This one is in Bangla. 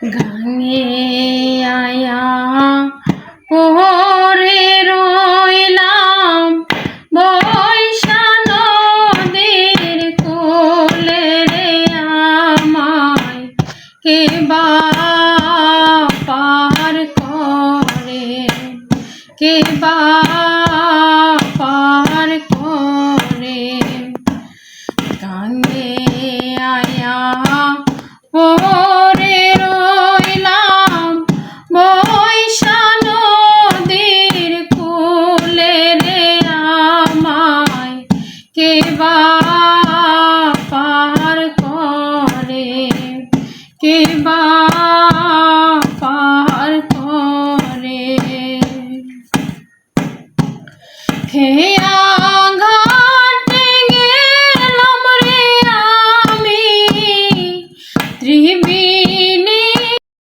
গাঙে আয়া পরে রইলাম বৈশা নদীর কোলে রে আমায় কে বা পার করে, কে বা পার করে। গাঙে আয়া পরে রইলাম বৈশা নদীর কূলে রে আমায় কে বা পার করে, কে বা